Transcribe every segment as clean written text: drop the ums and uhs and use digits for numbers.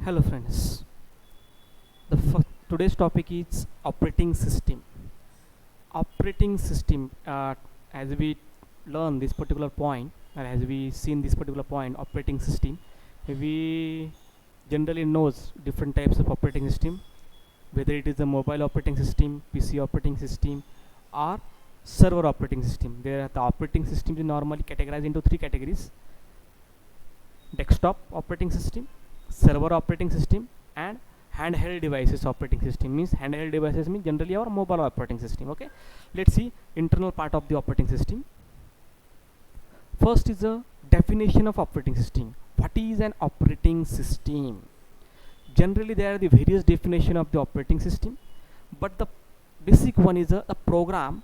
Hello friends. Today's topic is operating system. Operating system. As we learn this particular point, and as we seen this particular point, operating system, we generally knows different types of operating system, whether it is a mobile operating system, PC operating system, or server operating system. The operating system is normally categorized into three categories: desktop operating system, server operating system, and handheld devices operating system. Means handheld devices means generally our mobile operating system. Okay, let's see internal part of the operating system. First is a definition of operating system. What is an operating system? Generally there are the various definition of the operating system, but the basic one is a program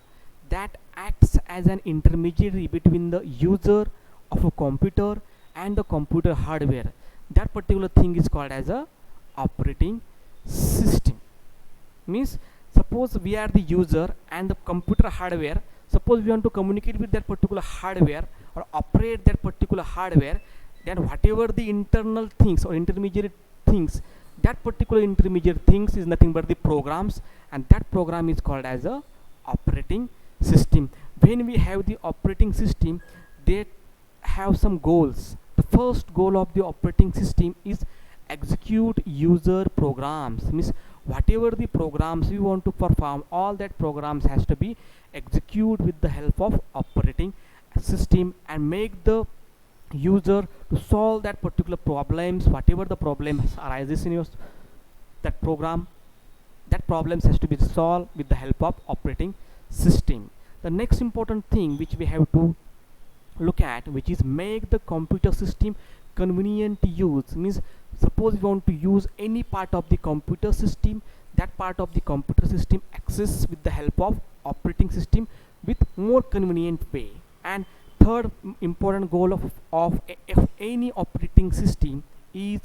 that acts as an intermediary between the user of a computer and the computer hardware. That particular thing is called as a operating system. Means suppose we are the user and the computer hardware. Suppose we want to communicate with that particular hardware or operate that particular hardware, then whatever the internal things or intermediate things, that particular intermediate things is nothing but the programs, and that program is called as a operating system. When we have the operating system, they have some goals. The first goal of the operating system is execute user programs. Means whatever the programs we want to perform, all that programs has to be executed with the help of operating system and make the user to solve that particular problems. Whatever the problem arises in your that program, that problems has to be solved with the help of operating system. The next important thing which we have to look at, which is make the computer system convenient to use. Means suppose we want to use any part of the computer system, that part of the computer system access with the help of operating system with more convenient way. And third important goal of any operating system is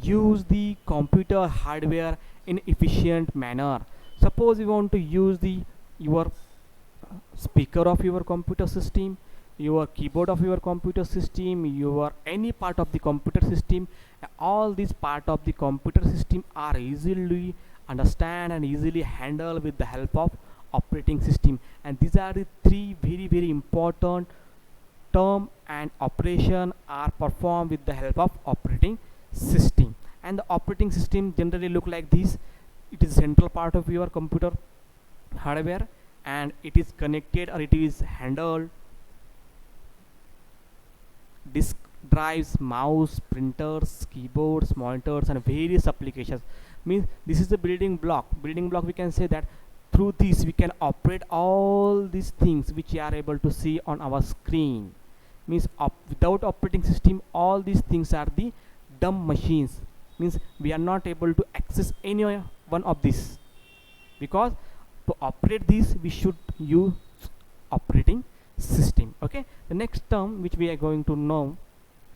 use the computer hardware in efficient manner. Suppose you want to use the your speaker of your computer system, your keyboard of your computer system, your any part of the computer system, all these part of the computer system are easily understand and easily handle with the help of operating system. And these are the three very important term and operation are performed with the help of operating system. And the operating system generally look like this. It is central part of your computer hardware, and it is connected or it is handled disk drives, mouse, printers, keyboards, monitors, and various applications. Means this is the building block. We can say that through this we can operate all these things which we are able to see on our screen. Means without operating system, all these things are the dumb machines. Means we are not able to access any one of this, because to operate this we should use operating system. Okay, the next term which we are going to know,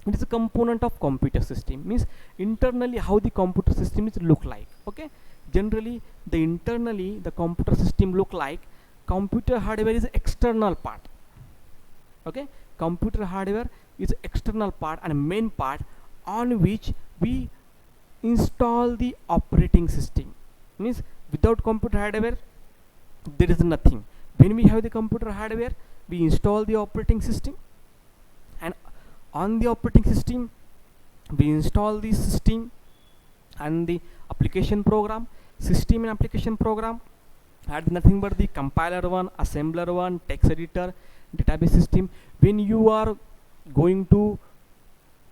it is a component of computer system. Means internally how the computer system is look like. Okay, generally the internally the computer system look like computer hardware is external part. Okay, computer hardware is external part and main part on which we install the operating system. Means without computer hardware there is nothing. When we have the computer hardware, we install the operating system, and on the operating system we install the system and the application program. System and application program are nothing but the compiler one, assembler one, text editor, database system. When you are going to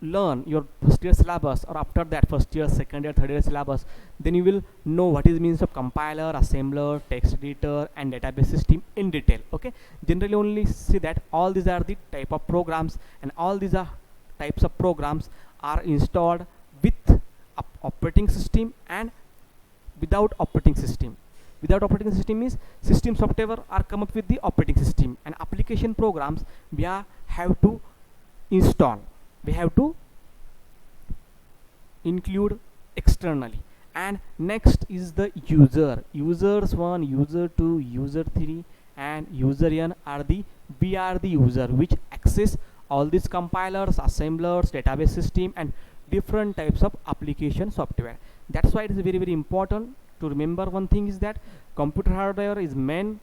learn your first year syllabus, or after that first year, second year, third year syllabus, then you will know what is means of compiler, assembler, text editor, and database system in detail. Okay, generally only see that all these are the type of programs, and all these are types of programs are installed with operating system and without operating system. Without operating system means system software are come up with the operating system, and application programs we have to install, we have to include externally. And next is the users 1, user 2, user 3, and user n are the user which access all these compilers, assemblers, database system, and different types of application software. That's why it is very important to remember one thing is that computer hardware is main,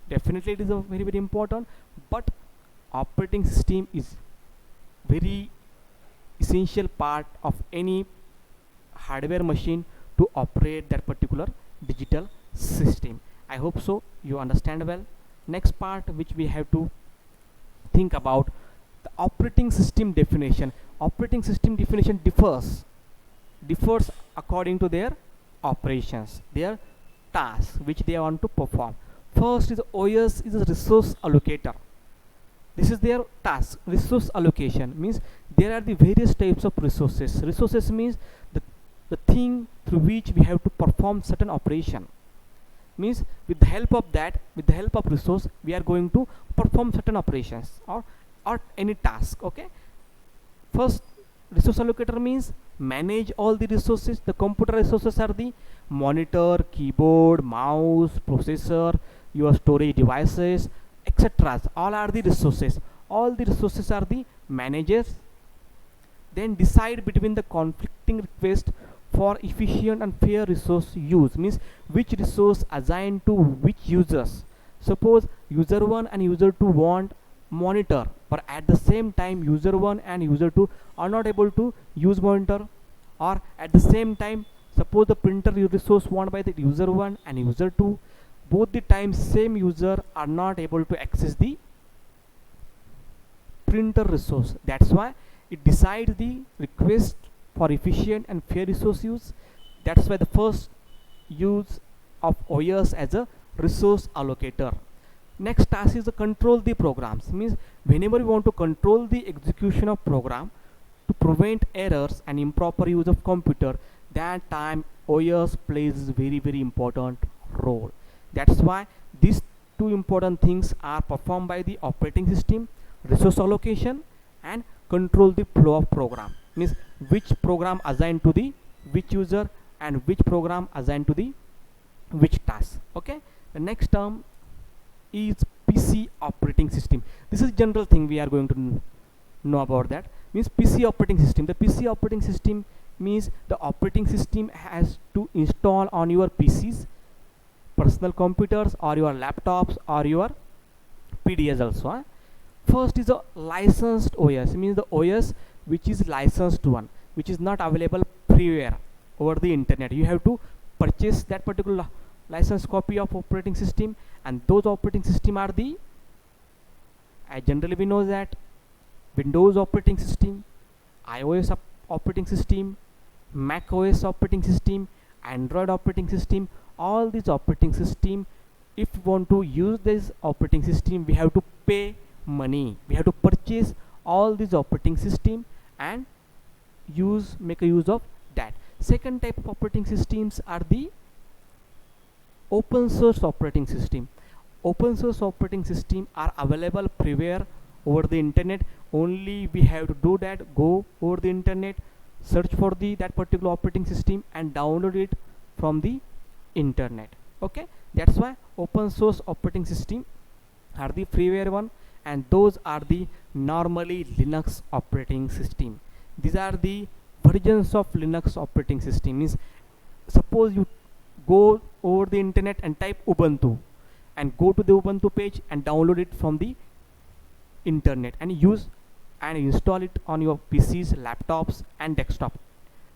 definitely it is a very important, but operating system is very essential part of any hardware machine to operate that particular digital system. I hope so you understand well. Next part which we have to think about, the operating system definition. Operating system definition differs according to their operations, their tasks which they want to perform. First is OS is a resource allocator. This is their task. Resource allocation means there are the various types of resources. Resources means the thing through which we have to perform certain operation. Means with the help of resource, we are going to perform certain operations or any task. Okay. First, resource allocator means manage all the resources. The computer resources are the monitor, keyboard, mouse, processor, your storage devices, etc. All are the resources. All the resources are the managers. Then decide between the conflicting requests for efficient and fair resource use, means which resource assigned to which users. Suppose user 1 and user 2 want monitor, but at the same time user 1 and user 2 are not able to use monitor, or at the same time suppose the printer resource want by the user 1 and user 2, both the times same user are not able to access the printer resource. That's why it decides the request for efficient and fair resource use. That's why the first use of OS as a resource allocator. Next task is to control the programs, means whenever we want to control the execution of program to prevent errors and improper use of computer, that time OS plays very important role. That's why these two important things are performed by the operating system: resource allocation and control the flow of program, means which program assigned to the which user and which program assigned to the which task. Okay, the next term is PC operating system. This is general thing we are going to know about. That means PC operating system. The PC operating system means the operating system has to install on your PCs, personal computers, or your laptops, or your PDS also. First is a licensed OS, means the OS which is licensed one, which is not available freeware over the internet. You have to purchase that particular licensed copy of operating system, and those operating system are the, generally we know that Windows operating system, iOS operating system, Mac OS operating system, Android operating system. All these operating system, if we want to use this operating system, we have to pay money. We have to purchase all these operating system and make a use of that. Second type of operating systems are the open source operating system. Open source operating system are available freeware over the internet. Only we have to do that, go over the internet, search for that particular operating system and download it from the internet. Okay, that's why open source operating system are the freeware one, and those are the normally Linux operating system. These are the versions of Linux operating system. Means suppose you go over the internet and type Ubuntu and go to the Ubuntu page and download it from the internet and use and install it on your PCs, laptops and desktop,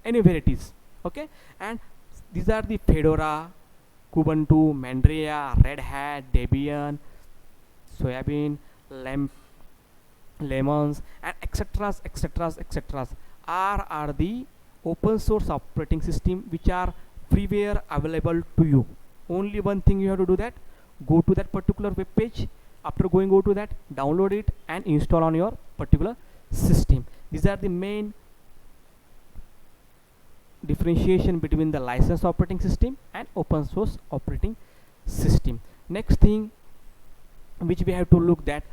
anywhere it is. Okay, and these are the Fedora, Kubuntu, Mandria, Red Hat, Debian, Soybean, Lemons, and etc. are the open source operating system which are freeware available to you. Only one thing you have to do, that go to that particular web page. After go to that, download it and install on your particular system. These are the main differentiation between the licensed operating system and open source operating system. Next thing which we have to look, that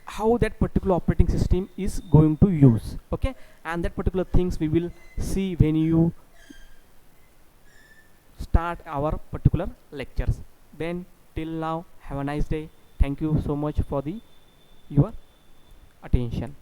how that particular operating system is going to use. Okay, and that particular things we will see when you start our particular lectures. Then till now, have a nice day. Thank you so much for your attention.